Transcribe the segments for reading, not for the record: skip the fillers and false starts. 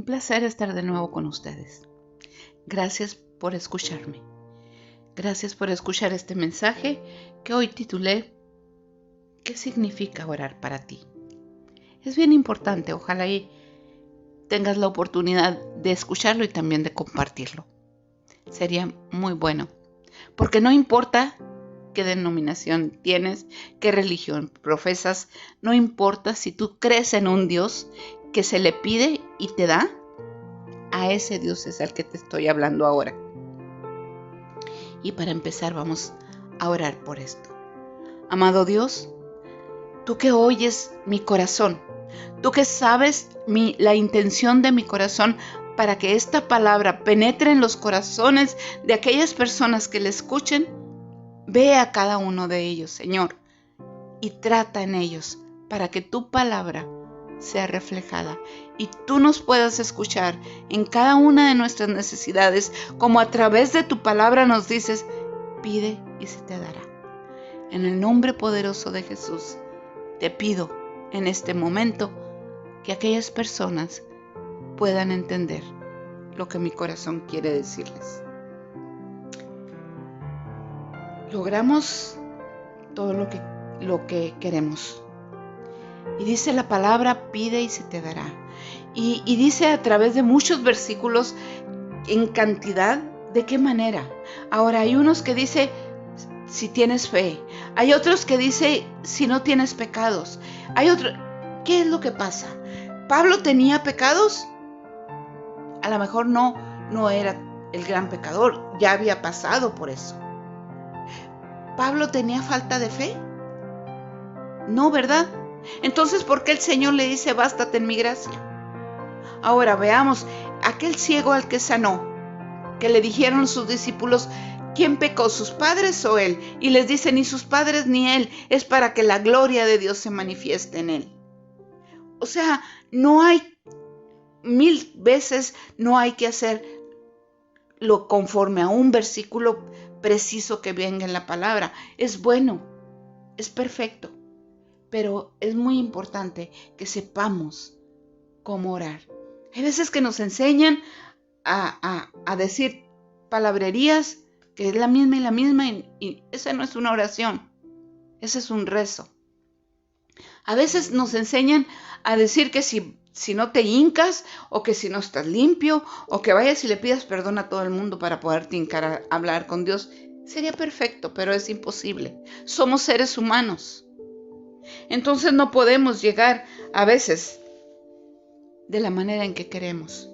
Un placer estar de nuevo con ustedes. Gracias por escucharme. Gracias por escuchar este mensaje que hoy titulé ¿Qué significa orar para ti? Es bien importante, ojalá y tengas la oportunidad de escucharlo y también de compartirlo. Sería muy bueno, porque no importa qué denominación tienes, qué religión profesas, no importa si tú crees en un Dios que se le pide y te da, a ese Dios es al que te estoy hablando ahora. Y para empezar vamos a orar por esto. Amado Dios, tú que oyes mi corazón, tú que sabes la intención de mi corazón para que esta palabra penetre en los corazones de aquellas personas que la escuchen, ve a cada uno de ellos, Señor, y trata en ellos para que tu palabra sea reflejada y tú nos puedas escuchar en cada una de nuestras necesidades, como a través de tu palabra nos dices, pide y se te dará. En el nombre poderoso de Jesús, te pido en este momento que aquellas personas puedan entender lo que mi corazón quiere decirles. Logramos todo lo que queremos. Y dice la palabra, pide y se te dará. Y dice a través de muchos versículos en cantidad, ¿de qué manera? Ahora hay unos que dice, si tienes fe. Hay otros que dice, si no tienes pecados. Hay otro, ¿qué es lo que pasa? ¿Pablo tenía pecados? A lo mejor no era el gran pecador, ya había pasado por eso. ¿Pablo tenía falta de fe? No, ¿verdad? Entonces, ¿por qué el Señor le dice, bástate en mi gracia? Ahora veamos, aquel ciego al que sanó, que le dijeron sus discípulos, ¿quién pecó, sus padres o él? Y les dice, ni sus padres ni él, es para que la gloria de Dios se manifieste en él. O sea, no hay 1000 veces, no hay que hacer lo conforme a un versículo preciso que venga en la palabra. Es bueno, es perfecto. Pero es muy importante que sepamos cómo orar. Hay veces que nos enseñan a decir palabrerías que es la misma y esa no es una oración, ese es un rezo. A veces nos enseñan a decir que si no te hincas o que si no estás limpio o que vayas y le pidas perdón a todo el mundo para poderte hincar a hablar con Dios. Sería perfecto, pero es imposible. Somos seres humanos. Entonces no podemos llegar a veces de la manera en que queremos.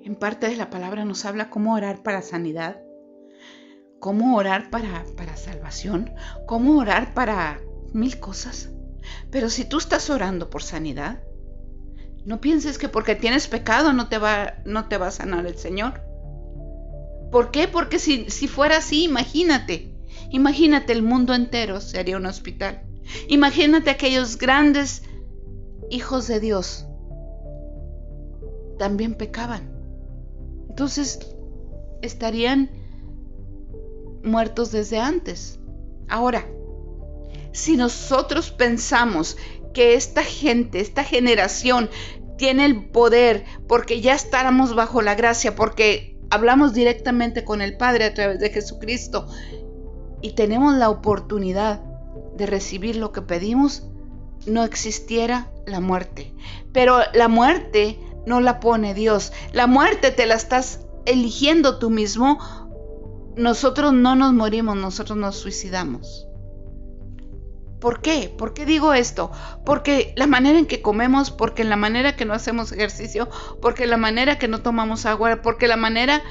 En parte de la palabra nos habla cómo orar para sanidad, cómo orar para salvación, cómo orar para 1000 cosas. Pero si tú estás orando por sanidad, no pienses que porque tienes pecado no te va a sanar el Señor. ¿Por qué? Porque si fuera así, imagínate el mundo entero sería un hospital. Imagínate aquellos grandes hijos de Dios. También pecaban. Entonces, estarían muertos desde antes. Ahora, si nosotros pensamos que esta gente, esta generación, tiene el poder porque ya estábamos bajo la gracia, porque hablamos directamente con el Padre a través de Jesucristo, y tenemos la oportunidad de recibir lo que pedimos, no existiera la muerte. Pero la muerte no la pone Dios. La muerte te la estás eligiendo tú mismo. Nosotros no nos morimos, nosotros nos suicidamos. ¿Por qué? ¿Por qué digo esto? Porque la manera en que comemos, porque la manera que no hacemos ejercicio, porque la manera que no tomamos agua, porque la manera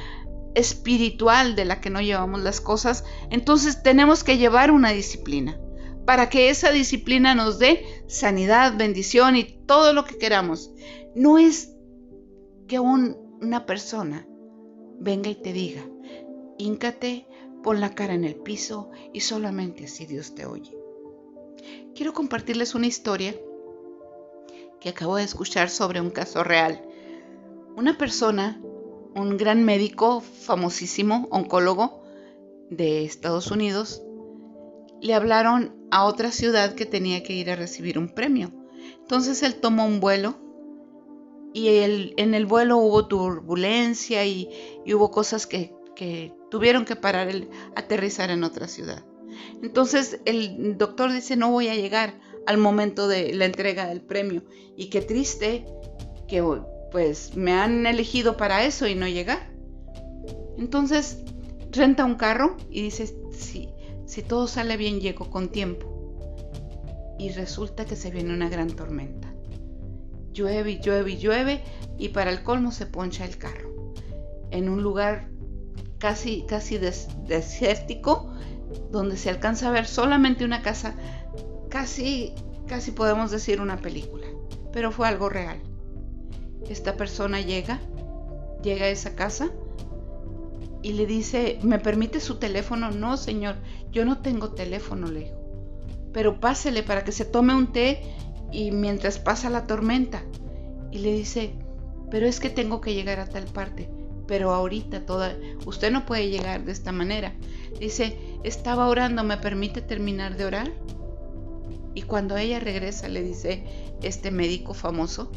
espiritual de la que no llevamos las cosas, entonces tenemos que llevar una disciplina para que esa disciplina nos dé sanidad, bendición y todo lo que queramos. No es que una persona venga y te diga, híncate, pon la cara en el piso y solamente así Dios te oye. Quiero compartirles una historia que acabo de escuchar sobre un caso real. Una persona, un gran médico famosísimo, oncólogo de Estados Unidos, le hablaron a otra ciudad que tenía que ir a recibir un premio. Entonces él tomó un vuelo en el vuelo hubo turbulencia y hubo cosas que tuvieron que parar el aterrizar en otra ciudad. Entonces el doctor dice, no voy a llegar al momento de la entrega del premio. Y qué triste que pues me han elegido para eso y no llegar. Entonces renta un carro y dice, si todo sale bien llego con tiempo. Y resulta que se viene una gran tormenta. Llueve y llueve y llueve y para el colmo se poncha el carro. En un lugar casi desértico, donde se alcanza a ver solamente una casa, casi podemos decir una película, pero fue algo real. Esta persona llega a esa casa y le dice, ¿me permite su teléfono? No, señor, yo no tengo teléfono, le dijo, pero pásele para que se tome un té y mientras pasa la tormenta. Y le dice, pero es que tengo que llegar a tal parte, pero ahorita usted no puede llegar de esta manera. Dice, estaba orando, ¿me permite terminar de orar? Y cuando ella regresa le dice este médico famoso,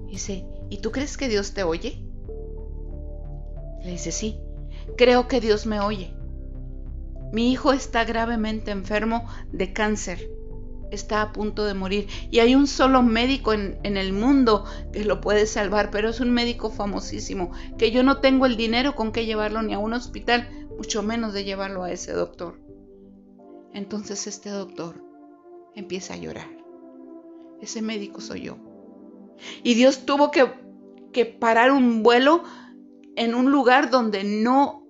dice, ¿y tú crees que Dios te oye? Le dice, sí, creo que Dios me oye. Mi hijo está gravemente enfermo de cáncer. Está a punto de morir y hay un solo médico en el mundo que lo puede salvar, pero es un médico famosísimo, que yo no tengo el dinero con que llevarlo ni a un hospital, mucho menos de llevarlo a ese doctor. Entonces este doctor empieza a llorar. Ese médico soy yo. Y Dios tuvo que parar un vuelo en un lugar donde no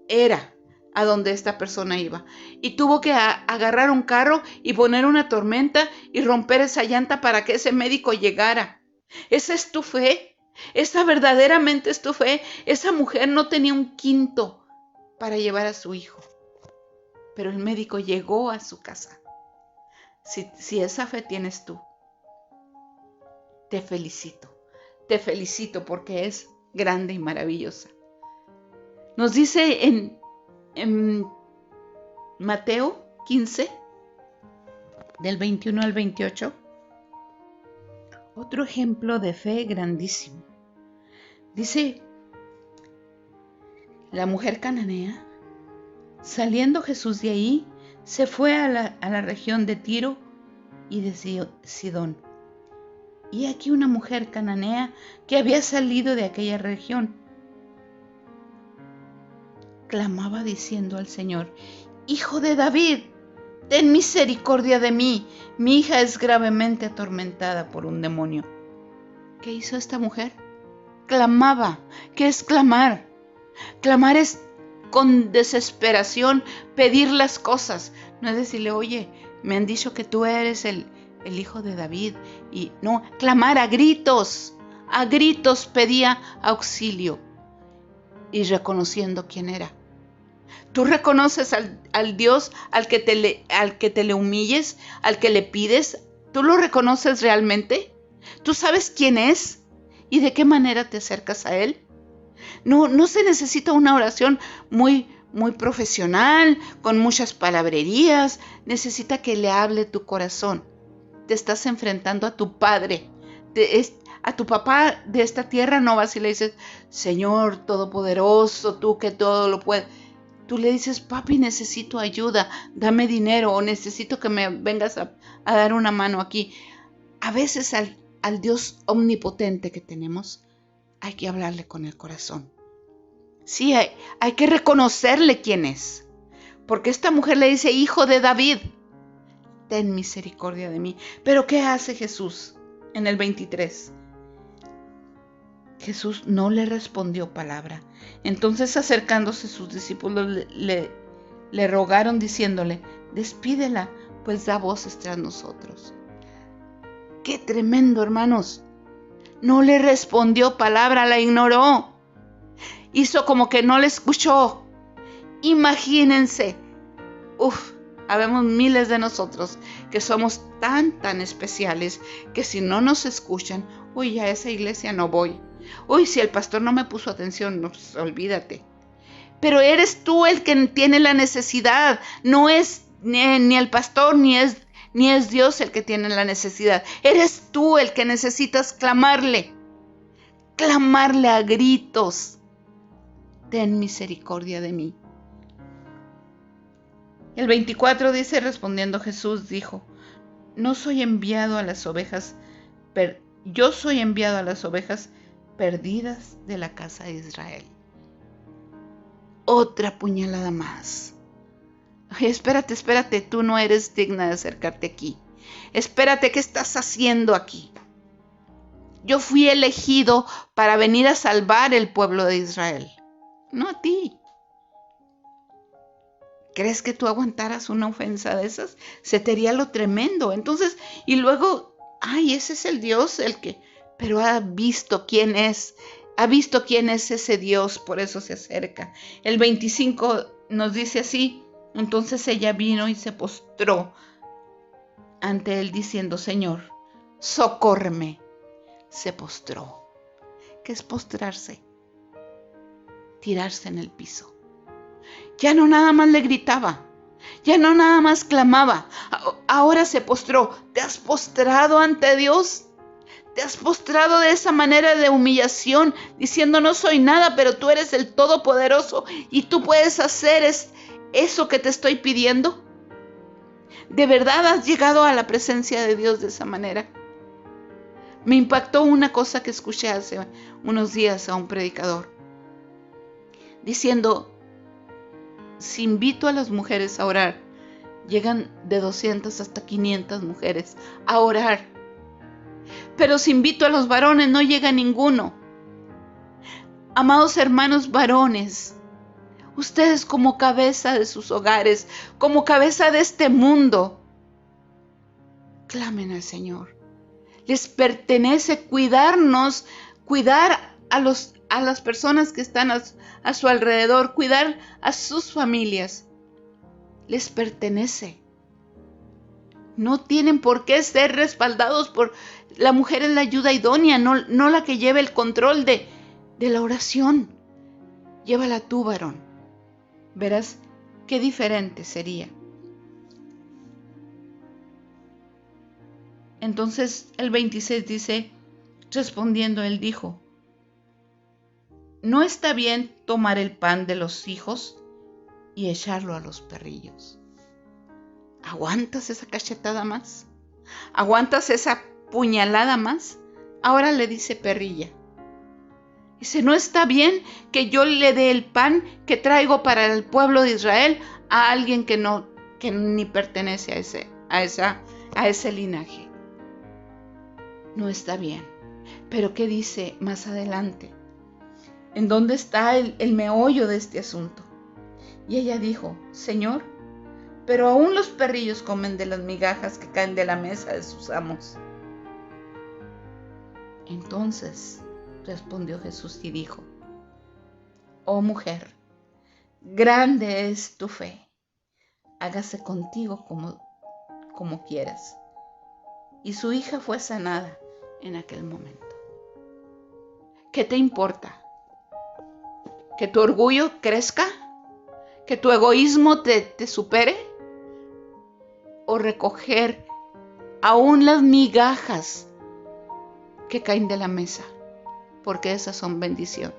era a donde esta persona iba. Y tuvo que agarrar un carro y poner una tormenta y romper esa llanta para que ese médico llegara. ¿Esa es tu fe? ¿Esa verdaderamente es tu fe? Esa mujer no tenía un quinto para llevar a su hijo, pero el médico llegó a su casa. Si esa fe tienes tú, te felicito porque es grande y maravillosa. Nos dice en Mateo 15, del 21 al 28, otro ejemplo de fe grandísimo. Dice, la mujer cananea, saliendo Jesús de ahí, se fue a la región de Tiro y de Sidón. Y aquí una mujer cananea que había salido de aquella región clamaba diciendo al Señor, Hijo de David, ten misericordia de mí, mi hija es gravemente atormentada por un demonio. ¿Qué hizo esta mujer? Clamaba. ¿Qué es clamar? Clamar es con desesperación pedir las cosas, no es decirle, oye, me han dicho que tú eres el hijo de David, y no, clamar a gritos pedía auxilio y reconociendo quién era. ¿Tú reconoces al Dios al que te le humilles, al que le pides? ¿Tú lo reconoces realmente? ¿Tú sabes quién es y de qué manera te acercas a Él? No se necesita una oración muy profesional, con muchas palabrerías. Necesita que le hable tu corazón. Te estás enfrentando a tu Padre. A tu papá de esta tierra no vas y le dices, Señor Todopoderoso, tú que todo lo puedes. Tú le dices, papi, necesito ayuda, dame dinero o necesito que me vengas a dar una mano aquí. A veces al Dios omnipotente que tenemos hay que hablarle con el corazón. Sí, hay que reconocerle quién es. Porque esta mujer le dice, Hijo de David, ten misericordia de mí. Pero ¿qué hace Jesús en el 23? Jesús no le respondió palabra. Entonces acercándose sus discípulos le rogaron diciéndole, despídela, pues da voces tras nosotros. ¡Qué tremendo, hermanos! No le respondió palabra, la ignoró. Hizo como que no le escuchó. Imagínense. Habemos miles de nosotros que somos tan especiales que si no nos escuchan, ya a esa iglesia no voy. Si el pastor no me puso atención, pues, olvídate. Pero eres tú el que tiene la necesidad. No es ni el pastor ni es Dios el que tiene la necesidad. Eres tú el que necesitas clamarle. clamarle a gritos: ten misericordia de mí. El 24 dice: respondiendo Jesús dijo: yo soy enviado a las ovejas perdidas de la casa de Israel. Otra puñalada más. Ay, espérate, tú no eres digna de acercarte aquí. Espérate, ¿qué estás haciendo aquí? Yo fui elegido para venir a salvar el pueblo de Israel, no a ti. ¿Crees que tú aguantaras una ofensa de esas? Se te haría lo tremendo. Entonces, y luego, ay, ese es el Dios pero ha visto quién es ese Dios, por eso se acerca. El 25 nos dice así: entonces ella vino y se postró ante él diciendo: Señor, socórreme. Se postró. ¿Qué es postrarse? Tirarse en el piso. Ya no nada más le gritaba, ya no nada más clamaba, ahora se postró. ¿Te has postrado ante Dios? ¿Te has postrado de esa manera de humillación, diciendo: no soy nada, pero tú eres el Todopoderoso y tú puedes hacer eso que te estoy pidiendo? ¿De verdad has llegado a la presencia de Dios de esa manera? Me impactó una cosa que escuché hace unos días a un predicador diciendo: si invito a las mujeres a orar, llegan de 200 hasta 500 mujeres a orar. Pero si invito a los varones, no llega ninguno. Amados hermanos varones, ustedes como cabeza de sus hogares, como cabeza de este mundo, clamen al Señor. Les pertenece cuidarnos, cuidar a las personas que están a su alrededor, cuidar a sus familias. Les pertenece. No tienen por qué ser respaldados por la mujer. Es la ayuda idónea, no la que lleva el control de la oración. Llévala tú, varón. Verás qué diferente sería. Entonces el 26 dice: respondiendo él dijo: no está bien tomar el pan de los hijos y echarlo a los perrillos. ¿Aguantas esa cachetada más? ¿Aguantas esa puñalada más? Ahora le dice perrilla. Dice: no está bien que yo le dé el pan que traigo para el pueblo de Israel a alguien que ni pertenece a ese linaje. No está bien. Pero ¿qué dice más adelante? ¿En dónde está el meollo de este asunto? Y ella dijo: Señor, pero aún los perrillos comen de las migajas que caen de la mesa de sus amos. Entonces respondió Jesús y dijo: oh mujer, grande es tu fe, hágase contigo como quieras. Y su hija fue sanada en aquel momento. ¿Qué te importa? ¿Que tu orgullo crezca? ¿Que tu egoísmo te supere? ¿O recoger aún las migajas que caen de la mesa? Porque esas son bendición.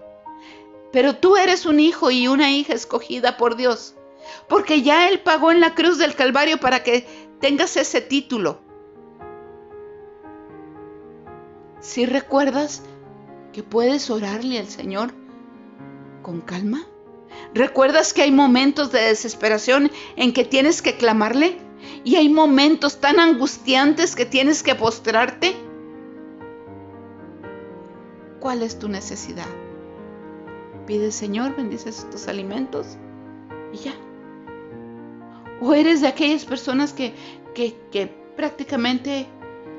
Pero tú eres un hijo y una hija escogida por Dios, porque ya Él pagó en la cruz del Calvario para que tengas ese título. ¿Sí recuerdas que puedes orarle al Señor con calma? ¿Recuerdas que hay momentos de desesperación en que tienes que clamarle? ¿Y hay momentos tan angustiantes que tienes que postrarte? ¿Cuál es tu necesidad? Pide: Señor, bendice estos alimentos y ya. ¿O eres de aquellas personas que prácticamente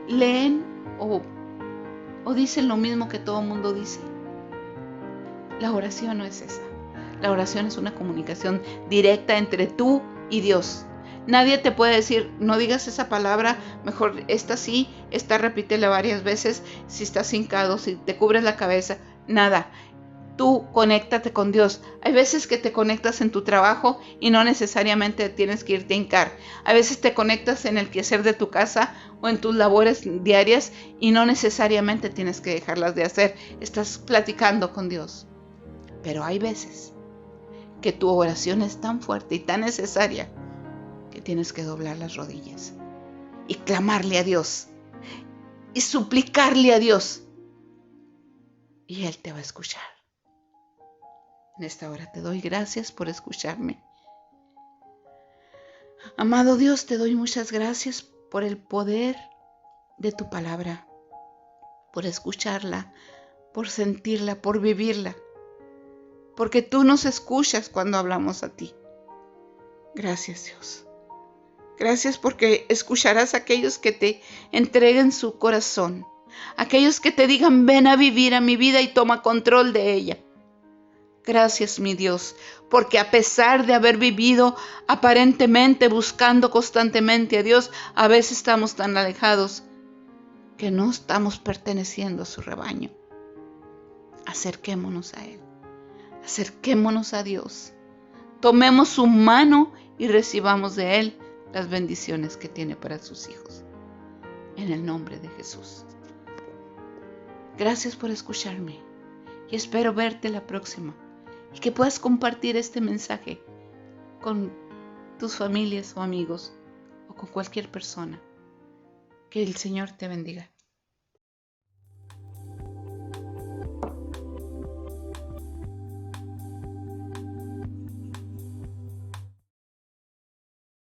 leen o dicen lo mismo que todo el mundo dice? La oración no es esa. La oración es una comunicación directa entre tú y Dios. Nadie te puede decir: no digas esa palabra, mejor esta sí, esta repítela varias veces, si estás hincado, si te cubres la cabeza. Nada. tú conéctate con Dios. Hay veces que te conectas en tu trabajo y no necesariamente tienes que irte a hincar. A veces te conectas en el quehacer de tu casa o en tus labores diarias y no necesariamente tienes que dejarlas de hacer. Estás platicando con Dios. Pero hay veces que tu oración es tan fuerte y tan necesaria que tienes que doblar las rodillas y clamarle a Dios y suplicarle a Dios. Y Él te va a escuchar. En esta hora te doy gracias por escucharme. Amado Dios, te doy muchas gracias por el poder de tu palabra, por escucharla, por sentirla, por vivirla, porque tú nos escuchas cuando hablamos a ti. Gracias, Dios. Gracias porque escucharás a aquellos que te entreguen su corazón, aquellos que te digan, ven a vivir a mi vida y toma control de ella. Gracias, mi Dios, porque a pesar de haber vivido aparentemente buscando constantemente a Dios, a veces estamos tan alejados que no estamos perteneciendo a su rebaño. Acerquémonos a Él, acerquémonos a Dios, tomemos su mano y recibamos de Él las bendiciones que tiene para sus hijos. En el nombre de Jesús. Gracias por escucharme y espero verte la próxima. Y que puedas compartir este mensaje con tus familias o amigos o con cualquier persona. Que el Señor te bendiga.